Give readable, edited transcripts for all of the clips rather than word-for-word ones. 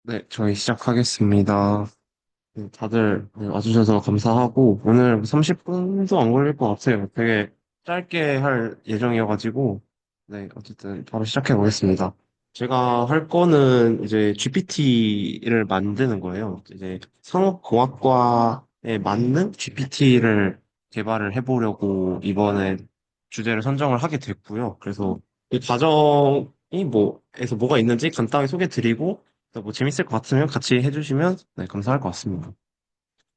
네, 저희 시작하겠습니다. 다들 와주셔서 감사하고, 오늘 30분도 안 걸릴 것 같아요. 되게 짧게 할 예정이어가지고, 네, 어쨌든 바로 시작해 보겠습니다. 제가 할 거는 이제 GPT를 만드는 거예요. 이제 산업공학과에 맞는 GPT를 개발을 해보려고 이번에 주제를 선정을 하게 됐고요. 그래서 이 과정이 에서 뭐가 있는지 간단하게 소개 드리고, 뭐 재밌을 것 같으면 같이 해주시면 네, 감사할 것 같습니다.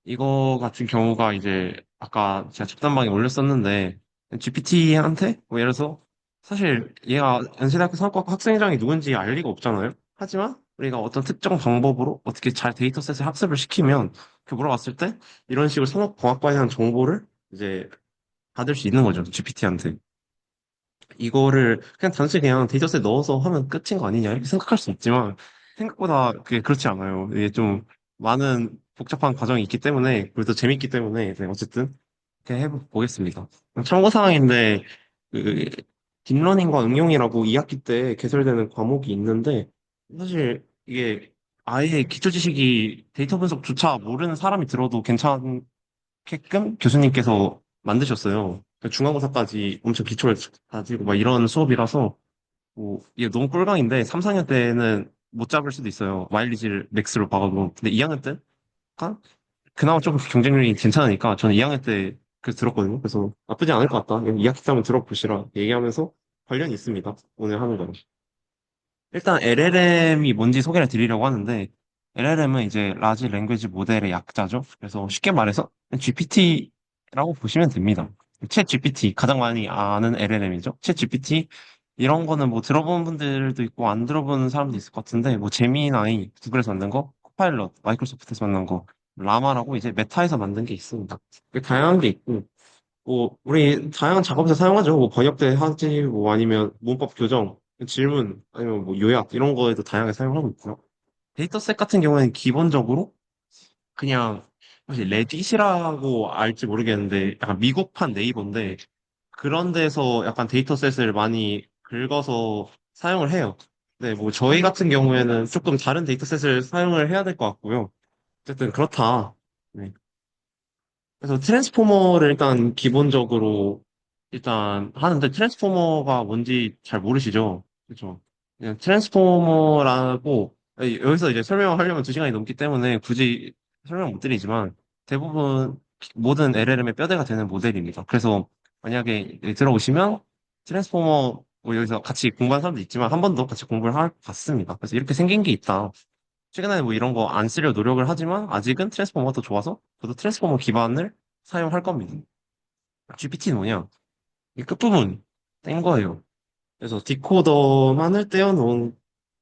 이거 같은 경우가 이제 아까 제가 잡담방에 올렸었는데 GPT한테 뭐 예를 들어서 사실 얘가 연세대학교 산업과학과 학생회장이 누군지 알 리가 없잖아요. 하지만 우리가 어떤 특정 방법으로 어떻게 잘 데이터셋을 학습을 시키면 그 물어봤을 때 이런 식으로 산업공학과에 대한 정보를 이제 받을 수 있는 거죠. GPT한테. 이거를 그냥 단순히 그냥 데이터셋 넣어서 하면 끝인 거 아니냐 이렇게 생각할 수 있지만 생각보다 그게 그렇지 않아요. 이게 좀 많은 복잡한 과정이 있기 때문에 그리고 또 재밌기 때문에 네, 어쨌든 이렇게 해보겠습니다. 참고사항인데 그 딥러닝과 응용이라고 2학기 때 개설되는 과목이 있는데 사실 이게 아예 기초 지식이 데이터 분석조차 모르는 사람이 들어도 괜찮게끔 교수님께서 만드셨어요. 그러니까 중간고사까지 엄청 기초를 가지고 막 이런 수업이라서 뭐 이게 너무 꿀강인데 3, 4학년 때는 못 잡을 수도 있어요. 마일리지를 맥스로 박아도. 근데 2학년 때 약간 그나마 조금 경쟁률이 괜찮으니까 저는 2학년 때 그래서 들었거든요. 그래서 나쁘지 않을 것 같다. 2학기 때 한번 들어보시라 얘기하면서 관련이 있습니다. 오늘 하는 거는. 일단 LLM이 뭔지 소개를 드리려고 하는데 LLM은 이제 라지 랭귀지 모델의 약자죠. 그래서 쉽게 말해서 GPT라고 보시면 됩니다. 챗 GPT 가장 많이 아는 LLM이죠. 챗 GPT 이런 거는 뭐 들어본 분들도 있고 안 들어본 사람도 있을 것 같은데 뭐 제미나이 구글에서 만든 거, 코파일럿 마이크로소프트에서 만든 거, 라마라고 이제 메타에서 만든 게 있습니다. 다양한 게 있고 뭐, 우리 다양한 작업에서 사용하죠. 뭐, 번역대 하지, 뭐, 아니면 문법 교정, 질문, 아니면 뭐, 요약, 이런 거에도 다양하게 사용하고 있고요. 데이터셋 같은 경우에는 기본적으로 그냥, 사실 레딧이라고 알지 모르겠는데, 약간 미국판 네이버인데, 그런 데서 약간 데이터셋을 많이 긁어서 사용을 해요. 네, 뭐, 저희 같은 경우에는 조금 다른 데이터셋을 사용을 해야 될 것 같고요. 어쨌든 그렇다. 네. 그래서 트랜스포머를 일단 기본적으로 일단 하는데 트랜스포머가 뭔지 잘 모르시죠? 그렇죠? 그냥 트랜스포머라고 여기서 이제 설명하려면 2시간이 넘기 때문에 굳이 설명 못 드리지만 대부분 모든 LLM의 뼈대가 되는 모델입니다. 그래서 만약에 들어오시면 트랜스포머 뭐 여기서 같이 공부한 사람도 있지만 한 번도 같이 공부를 할 것 같습니다. 그래서 이렇게 생긴 게 있다. 최근에는 뭐 이런 거 안 쓰려 노력을 하지만 아직은 트랜스포머가 더 좋아서 저도 트랜스포머 기반을 사용할 겁니다. GPT는 뭐냐? 이 끝부분 뗀 거예요. 그래서 디코더만을 떼어놓은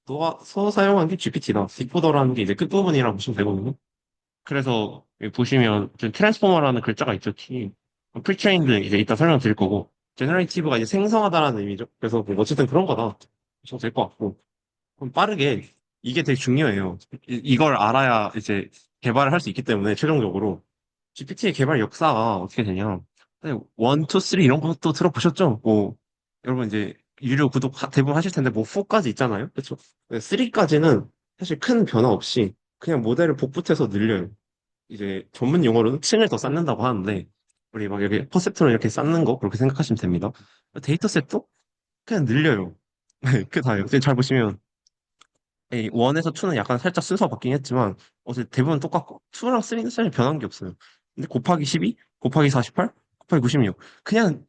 놓아서 사용한 게 GPT다. 디코더라는 게 이제 끝부분이라고 보시면 되거든요. 그래서 여기 보시면 트랜스포머라는 글자가 있죠. T. 프리트레인드 이제 이따 설명드릴 거고 제너레이티브가 이제 생성하다라는 의미죠. 그래서 뭐 어쨌든 그런 거다. 저도 될 것 같고 그럼 빠르게 이게 되게 중요해요. 이걸 알아야 이제 개발을 할 수 있기 때문에 최종적으로 GPT의 개발 역사가 어떻게 되냐. 1, 2, 3 이런 것도 들어보셨죠? 뭐 여러분 이제 유료 구독 대부분 하실 텐데 뭐 4까지 있잖아요. 그렇죠? 3까지는 사실 큰 변화 없이 그냥 모델을 복붙해서 늘려요. 이제 전문 용어로는 층을 더 쌓는다고 하는데 우리 막 여기 퍼셉트로 이렇게 쌓는 거 그렇게 생각하시면 됩니다. 데이터셋도 그냥 늘려요. 네, 그게 다예요. 잘 보시면 1에서 2는 약간 살짝 순서가 바뀌긴 했지만 어제 대부분 똑같고 2랑 3는 사실 변한 게 없어요. 근데 곱하기 12, 곱하기 48, 곱하기 96 그냥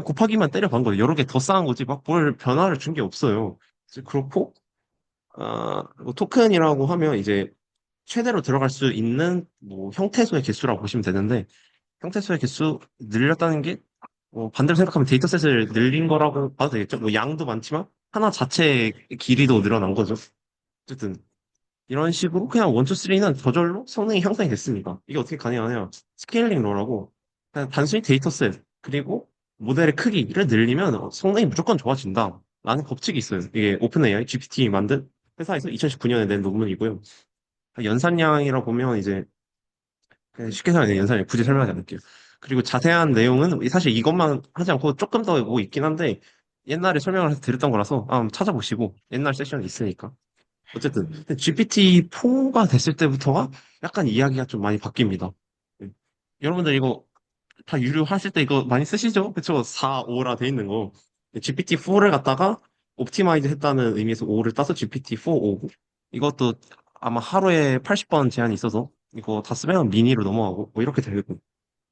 곱하기만 때려본 거예요. 여러 개 더 쌓은 거지 막 뭘 변화를 준 게 없어요. 그래서 그렇고 뭐 토큰이라고 하면 이제 최대로 들어갈 수 있는 뭐 형태소의 개수라고 보시면 되는데 형태소의 개수 늘렸다는 게 반대로 생각하면 데이터셋을 늘린 거라고 봐도 되겠죠. 뭐 양도 많지만 하나 자체의 길이도 늘어난 거죠. 어쨌든 이런 식으로 그냥 1, 2, 3는 저절로 성능이 향상이 됐습니다. 이게 어떻게 가능하냐? 스케일링 롤하고 그냥 단순히 데이터셋 그리고 모델의 크기를 늘리면 성능이 무조건 좋아진다. 라는 법칙이 있어요. 이게 오픈AI, GPT 만든 회사에서 2019년에 낸 논문이고요. 연산량이라고 보면 이제 그냥 쉽게 설명해 연산량 굳이 설명하지 않을게요. 그리고 자세한 내용은 사실 이것만 하지 않고 조금 더 뭐 있긴 한데 옛날에 설명을 해서 드렸던 거라서 한번 찾아보시고 옛날 세션이 있으니까. 어쨌든 GPT-4가 됐을 때부터가 약간 이야기가 좀 많이 바뀝니다. 네. 여러분들 이거 다 유료하실 때 이거 많이 쓰시죠? 그쵸? 4, 5라 돼 있는 거. GPT-4를 갖다가 옵티마이즈 했다는 의미에서 5를 따서 GPT-4 오고 이것도 아마 하루에 80번 제한이 있어서 이거 다 쓰면 미니로 넘어가고 뭐 이렇게 되고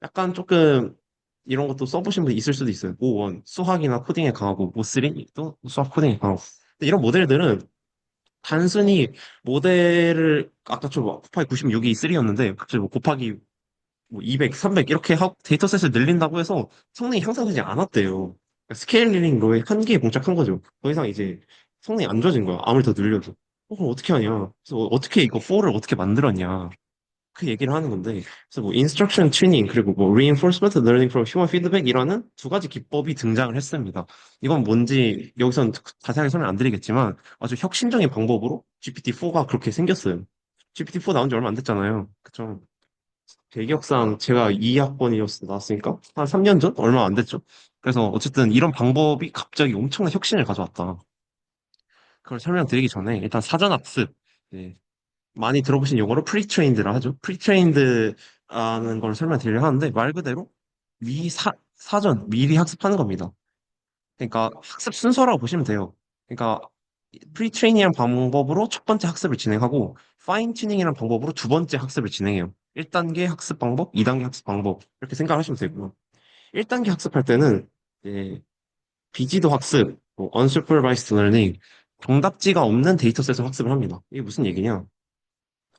약간 조금 이런 것도 써보신 분 있을 수도 있어요. 오1 수학이나 코딩에 강하고 오3도 수학 코딩에 강하고 근데 이런 모델들은 단순히 모델을 아까 저 곱하기 96이 3였는데 갑자기 뭐 곱하기 뭐 200, 300 이렇게 하고 데이터셋을 늘린다고 해서 성능이 향상되지 않았대요. 그러니까 스케일링 로의 한계에 봉착한 거죠. 더 이상 이제 성능이 안 좋아진 거야. 아무리 더 늘려도. 그럼 어떻게 하냐? 그래서 어떻게 이거 4를 어떻게 만들었냐? 그 얘기를 하는 건데, 그래서 뭐 instruction tuning 그리고 뭐 reinforcement learning from human feedback이라는 두 가지 기법이 등장을 했습니다. 이건 뭔지 여기서는 자세하게 설명 안 드리겠지만 아주 혁신적인 방법으로 GPT-4가 그렇게 생겼어요. GPT-4 나온 지 얼마 안 됐잖아요. 그쵸? 배격상 제가 2학번이었을 때 나왔으니까 한 3년 전? 얼마 안 됐죠. 그래서 어쨌든 이런 방법이 갑자기 엄청난 혁신을 가져왔다. 그걸 설명드리기 전에 일단 사전학습. 네, 많이 들어보신 용어로 프리트레인드라 하죠. 프리트레인드라는 걸 설명드리려 하는데 말 그대로 사전 미리 학습하는 겁니다. 그러니까 학습 순서라고 보시면 돼요. 그러니까 프리트레이닝이라는 방법으로 첫 번째 학습을 진행하고 파인 튜닝이라는 방법으로 두 번째 학습을 진행해요. 1단계 학습 방법, 2단계 학습 방법 이렇게 생각하시면 되고요. 1단계 학습할 때는 이제 비지도 학습, 뭐 unsupervised learning, 정답지가 없는 데이터셋을 학습을 합니다. 이게 무슨 얘기냐?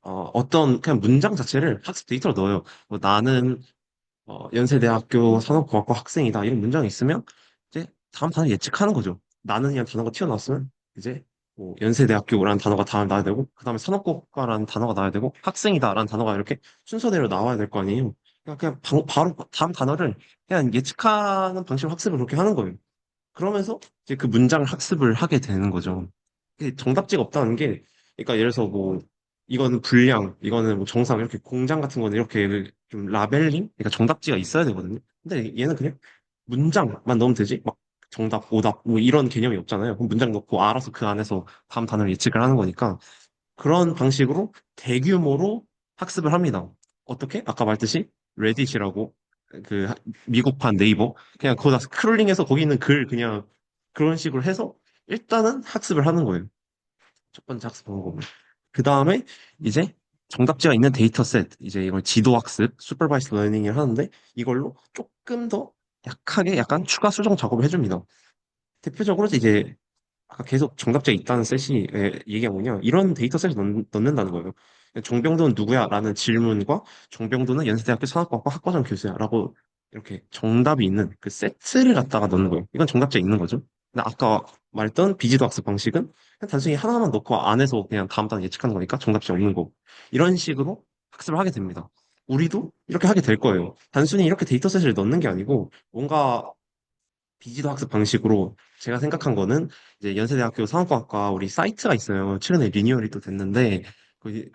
어떤 그냥 문장 자체를 학습 데이터로 넣어요. 뭐 나는 연세대학교 산업공학과 학생이다. 이런 문장이 있으면 이제 다음 단어 예측하는 거죠. 나는 그냥 단어가 튀어나왔으면 이제 뭐 연세대학교라는 단어가 다음 나와야 되고 그다음에 산업공학과라는 단어가 나와야 되고 학생이다라는 단어가 이렇게 순서대로 나와야 될 거 아니에요. 바로 다음 단어를 그냥 예측하는 방식으로 학습을 그렇게 하는 거예요. 그러면서 이제 그 문장을 학습을 하게 되는 거죠. 이게 정답지가 없다는 게, 그러니까 예를 들어서 뭐, 이거는 불량, 이거는 뭐 정상, 이렇게 공장 같은 거는 이렇게 좀 라벨링? 그러니까 정답지가 있어야 되거든요. 근데 얘는 그냥 문장만 넣으면 되지? 막 정답, 오답, 뭐 이런 개념이 없잖아요. 그럼 문장 넣고 알아서 그 안에서 다음 단어를 예측을 하는 거니까 그런 방식으로 대규모로 학습을 합니다. 어떻게? 아까 말했듯이 레딧이라고 그 미국판 네이버 그냥 거기다 스크롤링해서 거기 있는 글 그냥 그런 식으로 해서 일단은 학습을 하는 거예요. 첫 번째 학습 방법은. 그 다음에 이제 정답지가 있는 데이터셋 이제 이걸 지도 학습, 슈퍼바이스 러닝을 하는데 이걸로 조금 더 약하게 약간 추가 수정 작업을 해줍니다. 대표적으로 이제 아까 계속 정답자가 있다는 셋이 얘기가 뭐냐 이런 데이터셋을 넣는다는 거예요. 정병도는 누구야? 라는 질문과 정병도는 연세대학교 산업과학과 학과장 교수야 라고 이렇게 정답이 있는 그 세트를 갖다가 넣는 거예요. 이건 정답자가 있는 거죠. 근데 아까 말했던 비지도 학습 방식은 그냥 단순히 하나만 넣고 안에서 그냥 다음 단어 예측하는 거니까 정답자 없는 거고 이런 식으로 학습을 하게 됩니다. 우리도 이렇게 하게 될 거예요. 단순히 이렇게 데이터셋을 넣는 게 아니고 뭔가 비지도 학습 방식으로 제가 생각한 거는 이제 연세대학교 산업과학과 우리 사이트가 있어요. 최근에 리뉴얼이 또 됐는데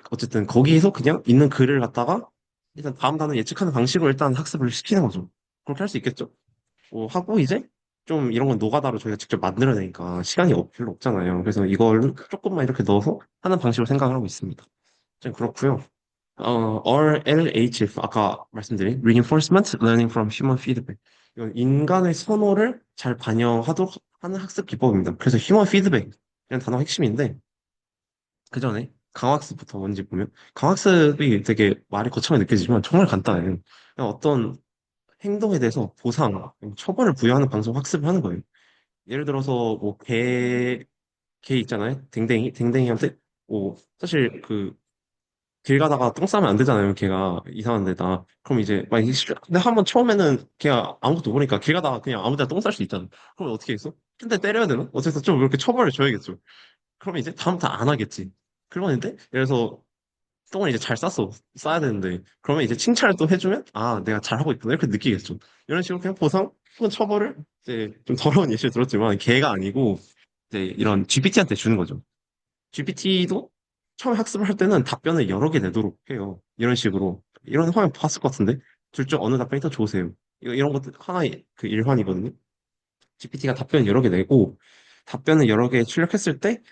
어쨌든 거기에서 그냥 있는 글을 갖다가 일단 다음 단어 예측하는 방식으로 일단 학습을 시키는 거죠. 그렇게 할 수 있겠죠? 하고 이제 좀 이런 건 노가다로 저희가 직접 만들어야 되니까 시간이 별로 없잖아요. 그래서 이걸 조금만 이렇게 넣어서 하는 방식으로 생각을 하고 있습니다. 좀 그렇고요. RLHF 아까 말씀드린 Reinforcement Learning from Human Feedback 이건 인간의 선호를 잘 반영하도록 하는 학습 기법입니다. 그래서 Human Feedback 이런 단어가 핵심인데 그 전에 강학습부터 뭔지 보면 강학습이 되게 말이 거창하게 느껴지지만 정말 간단해요. 그냥 어떤 행동에 대해서 보상, 처벌을 부여하는 방송 학습을 하는 거예요. 예를 들어서 뭐 개 있잖아요. 댕댕이한테 사실 길 가다가 똥 싸면 안 되잖아요. 걔가 이상한 데다. 그럼 이제 막 근데 한번 처음에는 걔가 아무것도 모르니까 길 가다가 그냥 아무 데나 똥 쌀 수 있잖아. 그럼 어떻게 했어? 근데 때려야 되나? 어쨌든 좀 이렇게 처벌을 줘야겠죠. 그러면 이제 다음부터 안 하겠지. 그러는데 예를 들어서 똥을 이제 잘 쌌어. 싸야 되는데 그러면 이제 칭찬을 또 해주면 아 내가 잘하고 있구나 이렇게 느끼겠죠. 이런 식으로 그냥 보상 혹은 처벌을 이제 좀 더러운 예시를 들었지만 걔가 아니고 이제 이런 GPT한테 주는 거죠. GPT도 처음 학습을 할 때는 답변을 여러 개 내도록 해요. 이런 식으로. 이런 화면 봤을 것 같은데? 둘 중 어느 답변이 더 좋으세요? 이런 것도 하나의 그 일환이거든요. GPT가 답변을 여러 개 내고, 답변을 여러 개 출력했을 때,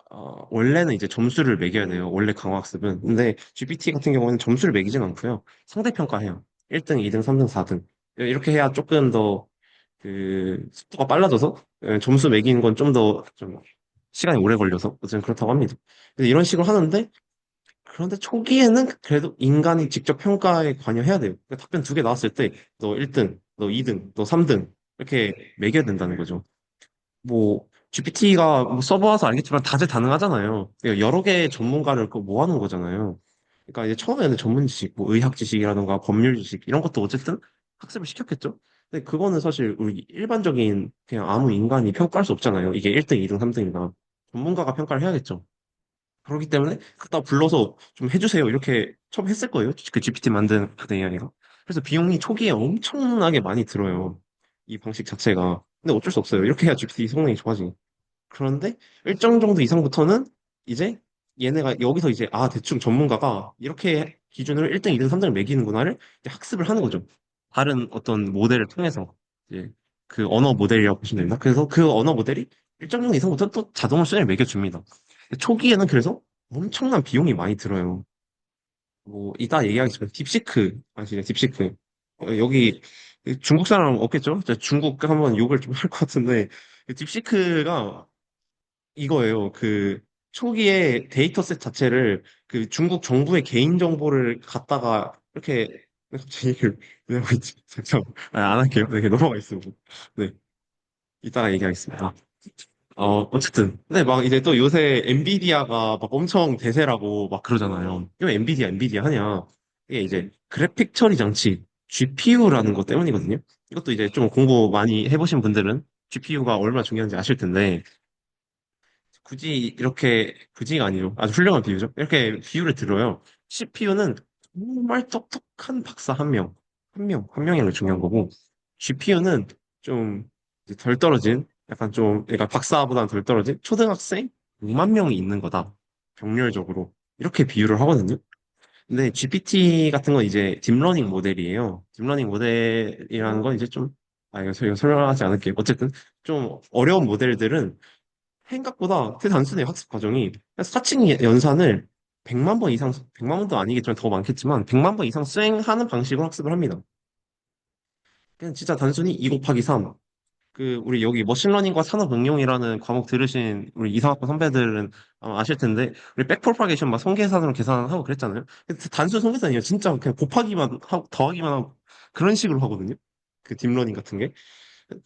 원래는 이제 점수를 매겨야 돼요. 원래 강화학습은. 근데 GPT 같은 경우는 점수를 매기진 않고요. 상대평가해요. 1등, 2등, 3등, 4등. 이렇게 해야 조금 더 속도가 빨라져서 점수 매기는 건 좀 더 좀 시간이 오래 걸려서 어쨌든 그렇다고 합니다. 그래서 이런 식으로 하는데 그런데 초기에는 그래도 인간이 직접 평가에 관여해야 돼요. 그러니까 답변 두 개 나왔을 때 너 1등, 너 2등, 너 3등 이렇게 매겨야 된다는 거죠. 뭐 GPT가 뭐 써봐서 알겠지만 다재다능하잖아요. 그러니까 여러 개의 전문가를 그 모아놓은 거잖아요. 그러니까 이제 처음에는 전문 지식, 뭐 의학 지식이라든가 법률 지식 이런 것도 어쨌든 학습을 시켰겠죠. 근데 그거는 사실 우리 일반적인 그냥 아무 인간이 평가할 수 없잖아요. 이게 1등, 2등, 3등이나 전문가가 평가를 해야겠죠. 그렇기 때문에 갖다 불러서 좀 해주세요. 이렇게 처음 했을 거예요. 그 GPT 만든 그 AI가. 그래서 비용이 초기에 엄청나게 많이 들어요. 이 방식 자체가. 근데 어쩔 수 없어요. 이렇게 해야 GPT 성능이 좋아지. 그런데 일정 정도 이상부터는 이제 얘네가 여기서 이제 대충 전문가가 이렇게 기준으로 1등, 2등, 3등을 매기는구나를 이제 학습을 하는 거죠. 다른 어떤 모델을 통해서 이제 그 언어 모델이라고 보시면 됩니다. 그래서 그 언어 모델이 일정 정도 이상부터 또 자동으로 수준을 매겨줍니다. 초기에는 그래서 엄청난 비용이 많이 들어요. 뭐 이따 얘기하겠지만 딥시크 아시죠? 딥시크. 여기 중국 사람 없겠죠? 제가 중국 한번 욕을 좀 할 것 같은데 딥시크가 이거예요. 그 초기에 데이터셋 자체를 그 중국 정부의 개인 정보를 갖다가 이렇게 갑자기 얘기를 왜 하고 있지? 잠깐 안 할게요. 네, 넘어가 있습니다. 네, 이따가 얘기하겠습니다. 어쨌든. 근데 막 이제 또 요새 엔비디아가 막 엄청 대세라고 막 그러잖아요. 왜 엔비디아 하냐? 이게 이제 그래픽 처리 장치, GPU라는 것 때문이거든요. 이것도 이제 좀 공부 많이 해보신 분들은 GPU가 얼마나 중요한지 아실 텐데, 굳이 이렇게, 굳이가 아니죠. 아주 훌륭한 비유죠. 이렇게 비유를 들어요. CPU는 정말 똑똑한 박사 한 명, 한 명이 중요한 거고, GPU는 좀 이제 덜 떨어진, 약간 좀, 그러니까 박사보다는 덜 떨어진 초등학생 6만 명이 있는 거다. 병렬적으로. 이렇게 비유를 하거든요. 근데 GPT 같은 건 이제 딥러닝 모델이에요. 딥러닝 모델이라는 건 이제 좀, 이거 설명하지 않을게요. 어쨌든 좀 어려운 모델들은 생각보다 되게 단순해요, 학습 과정이. 사칭 연산을 100만 번 이상, 100만 번도 아니겠지만 더 많겠지만, 100만 번 이상 수행하는 방식으로 학습을 합니다. 그냥 진짜 단순히 2 곱하기 3. 우리 여기 머신러닝과 산업응용이라는 과목 들으신 우리 이상학번 선배들은 아마 아실 텐데, 우리 백프로파게이션 막 손계산으로 계산하고 그랬잖아요. 근데 단순 손계산이에요. 진짜 그냥 곱하기만 하고, 더하기만 하고, 그런 식으로 하거든요. 그 딥러닝 같은 게.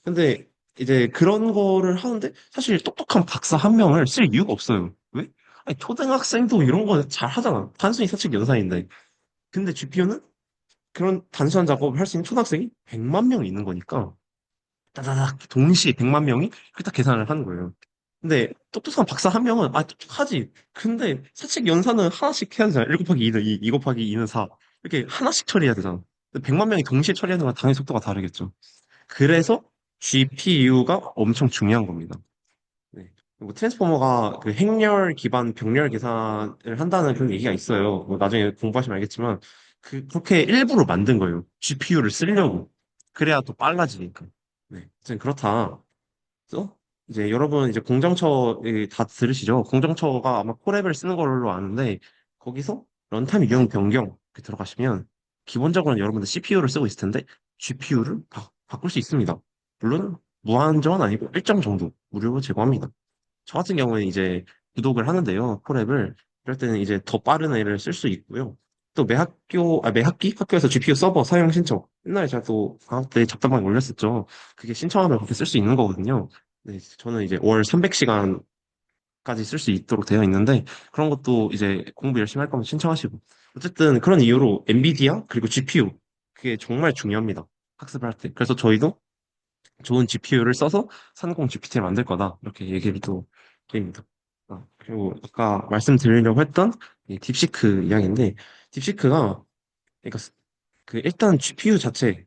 근데 이제 그런 거를 하는데 사실 똑똑한 박사 한 명을 쓸 이유가 없어요. 왜? 아니, 초등학생도 이런 거 잘 하잖아. 단순히 사측 연산인데. 근데 GPU는 그런 단순한 작업을 할 수 있는 초등학생이 100만 명 있는 거니까 따다닥 동시에 100만 명이 그딱 계산을 하는 거예요. 근데 똑똑한 박사 한 명은 똑똑하지. 근데 사측 연산은 하나씩 해야 되잖아. 1 곱하기 2는 2, 2 곱하기 2는 4. 이렇게 하나씩 처리해야 되잖아. 근데 100만 명이 동시에 처리하는 건 당연히 속도가 다르겠죠. 그래서 GPU가 엄청 중요한 겁니다. 네. 뭐 트랜스포머가 그 행렬 기반 병렬 계산을 한다는 그런 얘기가 있어요. 뭐 나중에 공부하시면 알겠지만 그렇게 일부러 만든 거예요. GPU를 쓰려고. 그래야 또 빨라지니까. 네. 어쨌든 그렇다. 그래서 이제 여러분 이제 공정처 다 들으시죠? 공정처가 아마 코랩을 쓰는 걸로 아는데 거기서 런타임 유형 변경 이렇게 들어가시면 기본적으로는 여러분들 CPU를 쓰고 있을 텐데 GPU를 바꿀 수 있습니다. 물론 무한정은 아니고 일정 정도 무료로 제공합니다. 저 같은 경우는 이제 구독을 하는데요. 코랩을 그럴 때는 이제 더 빠른 애를 쓸 수 있고요. 또 매 학기 학교에서 GPU 서버 사용 신청. 옛날에 제가 또 방학 때 잡담방에 올렸었죠. 그게 신청하면 그렇게 쓸 수 있는 거거든요. 네, 저는 이제 월 300시간까지 쓸 수 있도록 되어 있는데 그런 것도 이제 공부 열심히 할 거면 신청하시고. 어쨌든 그런 이유로 엔비디아 그리고 GPU 그게 정말 중요합니다. 학습을 할 때. 그래서 저희도 좋은 GPU를 써서 30 GPT를 만들 거다. 이렇게 얘기를 또 드립니다. 그리고 아까 말씀드리려고 했던 이 딥시크 이야기인데, 딥시크가, 그러니까 일단 GPU 자체,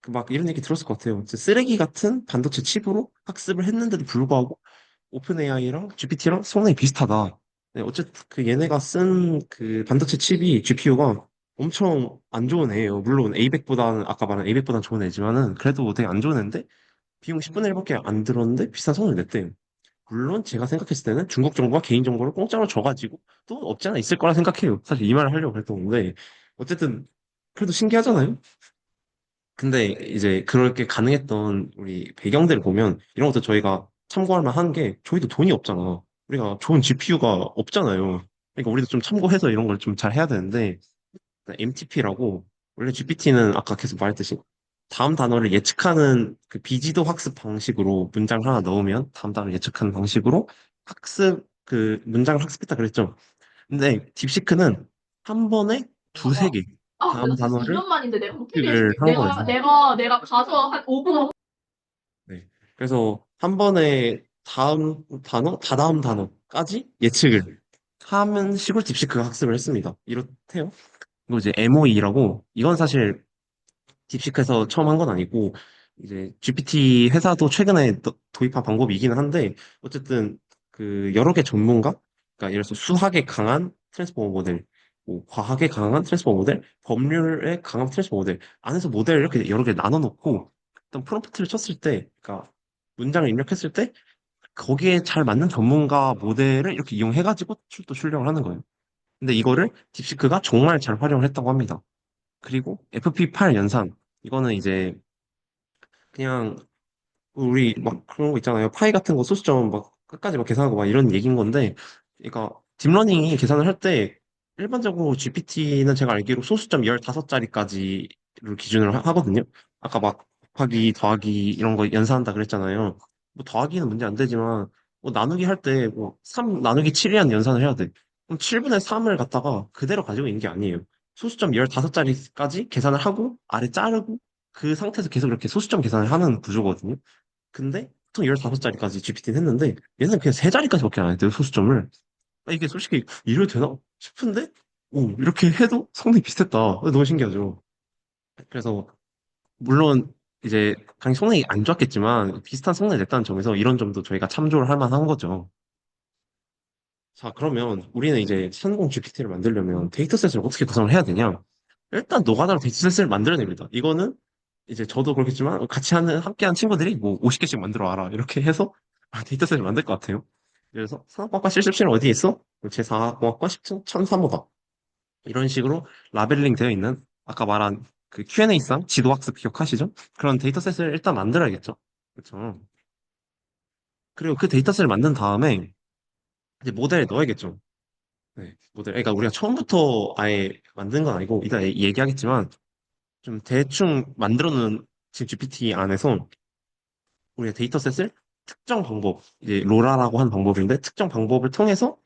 막 이런 얘기 들었을 것 같아요. 진짜 쓰레기 같은 반도체 칩으로 학습을 했는데도 불구하고 오픈 AI랑 GPT랑 성능이 비슷하다. 네, 어쨌든 얘네가 쓴 그 반도체 칩이 GPU가 엄청 안 좋은 애예요. 물론 A100보다는 아까 말한 A100보다는 좋은 애지만은 그래도 되게 안 좋은 애인데 비용 10분의 1밖에 안 들었는데 비싼 성능을 냈대요. 물론 제가 생각했을 때는 중국 정부가 개인정보를 공짜로 줘가지고 또 없지 않아 있을 거라 생각해요. 사실 이 말을 하려고 했던 건데 어쨌든 그래도 신기하잖아요. 근데 이제 그렇게 가능했던 우리 배경들을 보면 이런 것도 저희가 참고할 만한 게 저희도 돈이 없잖아. 우리가 좋은 GPU가 없잖아요. 그러니까 우리도 좀 참고해서 이런 걸 좀 잘 해야 되는데 MTP라고 원래 GPT는 아까 계속 말했듯이 다음 단어를 예측하는 그 비지도 학습 방식으로 문장을 하나 넣으면 다음 단어를 예측하는 방식으로 학습 그 문장을 학습했다 그랬죠. 근데 딥시크는 한 번에 두세 봐봐. 개 아, 다음 나 진짜 단어를 2년 만인데 내가 어떻게 획득을 해줄게. 한 거예요. 내가 가서 한 5분. 네. 그래서 한 번에 다음 단어, 다다음 단어까지 예측을 하면 시골 딥시크가 학습을 했습니다. 이렇대요. 그리고 이제 MOE라고 이건 사실 딥시크에서 처음 한 건 아니고 이제 GPT 회사도 최근에 도입한 방법이기는 한데 어쨌든 그 여러 개 전문가 그러니까 예를 들어서 수학에 강한 트랜스포머 모델 뭐 과학에 강한 트랜스포머 모델 법률에 강한 트랜스포머 모델 안에서 모델을 이렇게 여러 개 나눠 놓고 어떤 프롬프트를 쳤을 때 그러니까 문장을 입력했을 때 거기에 잘 맞는 전문가 모델을 이렇게 이용해가지고 또 출력을 하는 거예요. 근데 이거를 딥시크가 정말 잘 활용을 했다고 합니다. 그리고 FP8 연산 이거는 이제 그냥 우리 막 그런 거 있잖아요. 파이 같은 거 소수점 막 끝까지 막 계산하고 막 이런 얘기인 건데, 그러니까 딥러닝이 계산을 할 때 일반적으로 GPT는 제가 알기로 소수점 15자리까지를 기준으로 하거든요. 아까 막 곱하기, 더하기 이런 거 연산한다 그랬잖아요. 뭐 더하기는 문제 안 되지만 뭐 나누기 할 때 뭐 3 나누기 7이라는 연산을 해야 돼. 그럼 7분의 3을 갖다가 그대로 가지고 있는 게 아니에요. 소수점 15자리까지 계산을 하고 아래 자르고 그 상태에서 계속 이렇게 소수점 계산을 하는 구조거든요. 근데 보통 15자리까지 GPT는 했는데 얘는 그냥 3자리까지밖에 안 했대요, 소수점을. 아, 이게 솔직히 이래도 되나 싶은데 이렇게 해도 성능이 비슷했다. 너무 신기하죠. 그래서 물론 이제 당연히 성능이 안 좋았겠지만 비슷한 성능을 냈다는 점에서 이런 점도 저희가 참조를 할 만한 거죠. 자, 그러면 우리는 이제 산공 GPT를 만들려면 데이터셋을 어떻게 구성을 해야 되냐? 일단 노가다로 데이터셋을 만들어냅니다. 이거는 이제 저도 그렇겠지만 같이 함께한 친구들이 뭐 50개씩 만들어 와라. 이렇게 해서 데이터셋을 만들 것 같아요. 그래서 산업학과 실습실은 어디에 있어? 제4공학과 1003호다. 이런 식으로 라벨링 되어 있는 아까 말한 그 Q&A상 지도학습 기억하시죠? 그런 데이터셋을 일단 만들어야겠죠. 그렇죠. 그리고 그 데이터셋을 만든 다음에 이제 모델에 넣어야겠죠. 네, 모델. 그러니까 우리가 처음부터 아예 만든 건 아니고, 이따 얘기하겠지만, 좀 대충 만들어 놓은 지금 GPT 안에서 우리가 데이터셋을 특정 방법, 이제 로라라고 하는 방법인데, 특정 방법을 통해서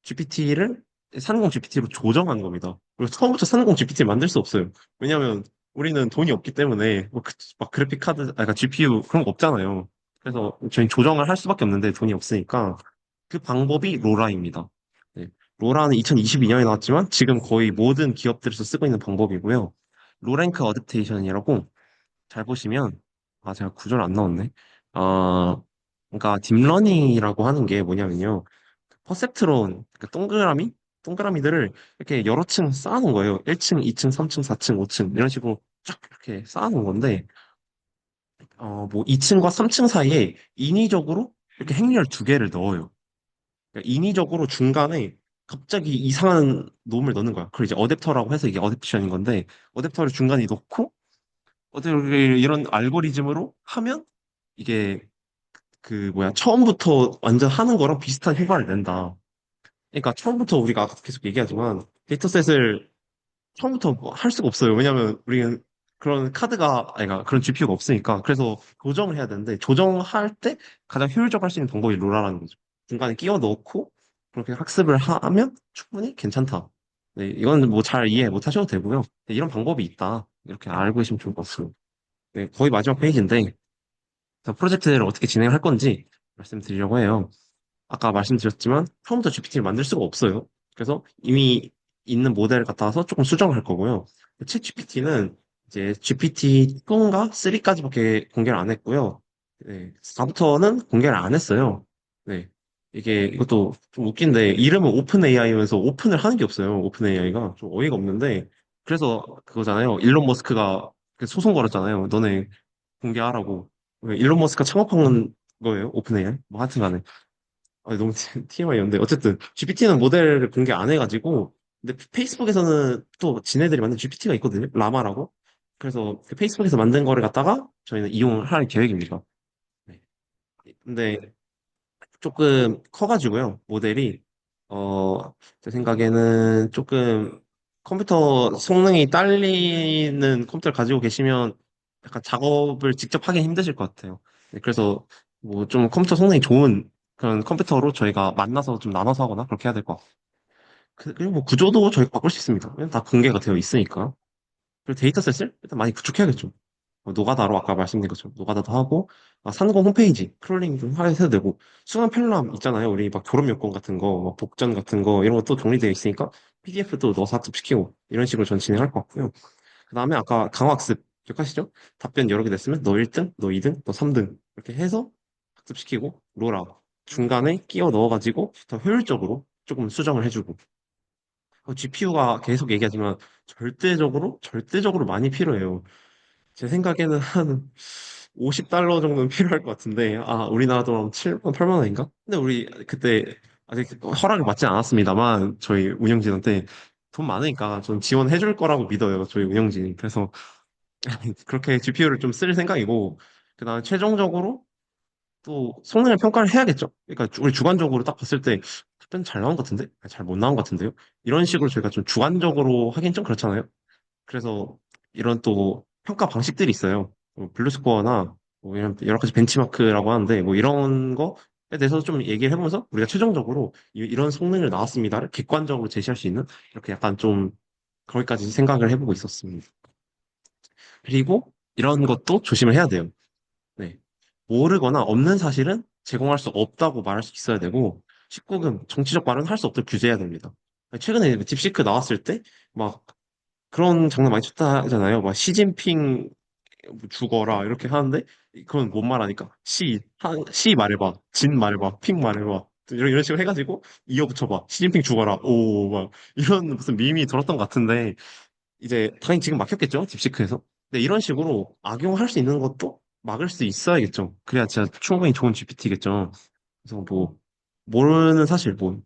GPT를 3공 GPT로 조정하는 겁니다. 그리고 처음부터 3공 GPT 만들 수 없어요. 왜냐하면 우리는 돈이 없기 때문에, 막 그래픽 카드, 그러니까 GPU 그런 거 없잖아요. 그래서 저희 조정을 할 수밖에 없는데 돈이 없으니까 그 방법이 로라입니다. 네. 로라는 2022년에 나왔지만 지금 거의 모든 기업들에서 쓰고 있는 방법이고요. 로랭크 어댑테이션이라고 잘 보시면 제가 구조를 안 넣었네. 그러니까 딥러닝이라고 하는 게 뭐냐면요. 퍼셉트론 그 동그라미들을 이렇게 여러 층 쌓아놓은 거예요. 1층, 2층, 3층, 4층, 5층 이런 식으로 쫙 이렇게 쌓아놓은 건데 뭐 2층과 3층 사이에 인위적으로 이렇게 행렬 두 개를 넣어요. 그러니까 인위적으로 중간에 갑자기 이상한 놈을 넣는 거야. 그걸 이제 어댑터라고 해서 이게 어댑션인 건데 어댑터를 중간에 넣고 어떻게 이런 알고리즘으로 하면 이게 그 뭐야 처음부터 완전 하는 거랑 비슷한 효과를 낸다. 그러니까 처음부터 우리가 아까 계속 얘기하지만 데이터셋을 처음부터 뭐할 수가 없어요. 왜냐하면 우리는 그런 카드가 아니 그러니까 그런 GPU가 없으니까 그래서 조정을 해야 되는데 조정할 때 가장 효율적으로 할 수 있는 방법이 로라라는 거죠. 중간에 끼워 넣고 그렇게 학습을 하면 충분히 괜찮다. 네, 이건 뭐 잘 이해 못 하셔도 되고요. 네, 이런 방법이 있다. 이렇게 알고 계시면 좋을 것 같습니다. 네, 거의 마지막 페이지인데 자, 프로젝트를 어떻게 진행할 건지 말씀드리려고 해요. 아까 말씀드렸지만 처음부터 GPT를 만들 수가 없어요. 그래서 이미 있는 모델을 갖다 와서 조금 수정할 거고요. 챗 GPT는 이제 GPT-2인가 3까지밖에 공개를 안 했고요. 네, 4부터는 공개를 안 했어요. 네. 이것도 좀 웃긴데, 이름은 오픈 AI면서 오픈을 하는 게 없어요. 오픈 AI가. 좀 어이가 없는데, 그래서 그거잖아요. 일론 머스크가 소송 걸었잖아요. 너네 공개하라고. 일론 머스크가 창업한 거예요. 오픈 AI. 뭐 하여튼 간에. 너무 TMI였는데 어쨌든 GPT는 모델을 공개 안 해가지고 근데 페이스북에서는 또 지네들이 만든 GPT가 있거든요. 라마라고. 그래서 그 페이스북에서 만든 거를 갖다가 저희는 이용할 계획입니다. 네. 근데 조금 커가지고요. 모델이 제 생각에는 조금 컴퓨터 성능이 딸리는 컴퓨터를 가지고 계시면 약간 작업을 직접 하기 힘드실 것 같아요. 네, 그래서 뭐 좀 컴퓨터 성능이 좋은 그런 컴퓨터로 저희가 만나서 좀 나눠서 하거나 그렇게 해야 될 것 같아요. 그리고 뭐 구조도 저희가 바꿀 수 있습니다. 왜냐면 다 공개가 되어 있으니까. 그리고 데이터셋을 일단 많이 구축해야겠죠. 노가다로 아까 말씀드린 것처럼 노가다도 하고 산공 홈페이지 크롤링 좀 해도 되고 수강 편람 있잖아요. 우리 막 졸업 요건 같은 거, 막 복전 같은 거 이런 것도 정리되어 있으니까 PDF도 넣어서 학습시키고 이런 식으로 전 진행할 것 같고요. 그 다음에 아까 강화학습 기억하시죠? 답변 여러 개 냈으면 너 1등, 너 2등, 너 3등 이렇게 해서 학습시키고 로라 중간에 끼워 넣어가지고 더 효율적으로 조금 수정을 해주고 GPU가 계속 얘기하지만 절대적으로 많이 필요해요. 제 생각에는 한 $50 정도는 필요할 것 같은데, 우리나라 돈 7만, 8만 원인가? 근데 우리 그때 아직 허락을 받지 않았습니다만, 저희 운영진한테 돈 많으니까 좀 지원해 줄 거라고 믿어요, 저희 운영진이. 그래서 그렇게 GPU를 좀 쓸 생각이고, 그 다음에 최종적으로 또 성능을 평가를 해야겠죠. 그러니까 우리 주관적으로 딱 봤을 때, 답변 잘 나온 것 같은데? 잘 못 나온 것 같은데요? 이런 식으로 저희가 좀 주관적으로 하긴 좀 그렇잖아요. 그래서 이런 또 평가 방식들이 있어요. 블루스코어나 뭐 이런 여러 가지 벤치마크라고 하는데 뭐 이런 거에 대해서 좀 얘기를 해보면서 우리가 최종적으로 런 성능을 나왔습니다를 객관적으로 제시할 수 있는 이렇게 약간 좀 거기까지 생각을 해보고 있었습니다. 그리고 이런 것도 조심을 해야 돼요. 네. 모르거나 없는 사실은 제공할 수 없다고 말할 수 있어야 되고 19금 정치적 발언 할 수 없도록 규제해야 됩니다. 최근에 딥시크 나왔을 때 막 그런 장난 많이 쳤다 하잖아요. 막 시진핑 죽어라 이렇게 하는데 그건 못 말하니까 시 말해봐, 진 말해봐, 핑 말해봐 이런 식으로 해가지고 이어 붙여봐, 시진핑 죽어라, 오 막 이런 무슨 밈이 돌았던 것 같은데 이제 당연히 지금 막혔겠죠, 딥시크에서. 근데 이런 식으로 악용할 수 있는 것도 막을 수 있어야겠죠. 그래야 진짜 충분히 좋은 GPT겠죠. 그래서 뭐 모르는 사실 뭐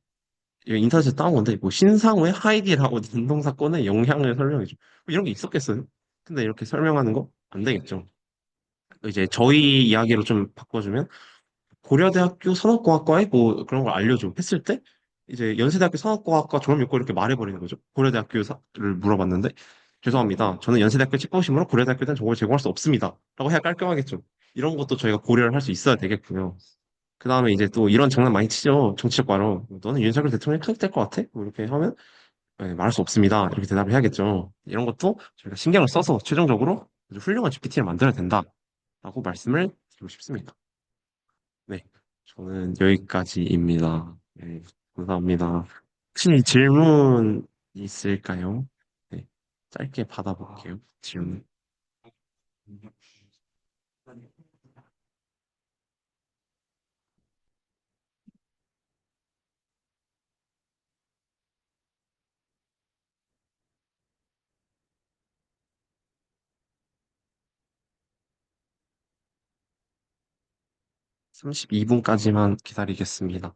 이거 인터넷에서 따온 건데 뭐 신상호의 하이디라고 운동 사건의 영향을 설명해줘. 뭐 이런 게 있었겠어요? 근데 이렇게 설명하는 거 안 되겠죠. 이제 저희 이야기로 좀 바꿔주면 고려대학교 산업공학과에 뭐 그런 걸 알려줘 했을 때 이제 연세대학교 산업공학과 졸업 요건 이렇게 말해버리는 거죠. 고려대학교를 물어봤는데 죄송합니다. 저는 연세대학교 책보심으로 고려대학교에 대한 정보를 제공할 수 없습니다. 라고 해야 깔끔하겠죠. 이런 것도 저희가 고려를 할 수 있어야 되겠고요. 그 다음에 이제 또 이런 장난 많이 치죠. 정치적 발언. 너는 윤석열 대통령이 탈될 것 같아? 뭐 이렇게 하면 말할 수 없습니다. 이렇게 대답을 해야겠죠. 이런 것도 저희가 신경을 써서 최종적으로 아주 훌륭한 GPT를 만들어야 된다라고 말씀을 드리고 싶습니다. 네, 저는 여기까지입니다. 네, 감사합니다. 혹시 질문 있을까요? 네, 짧게 받아볼게요. 질문. 32분까지만 기다리겠습니다.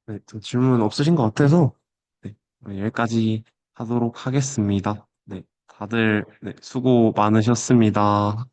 네, 또 질문 없으신 것 같아서 네, 여기까지 하도록 하겠습니다. 네, 다들 네, 수고 많으셨습니다.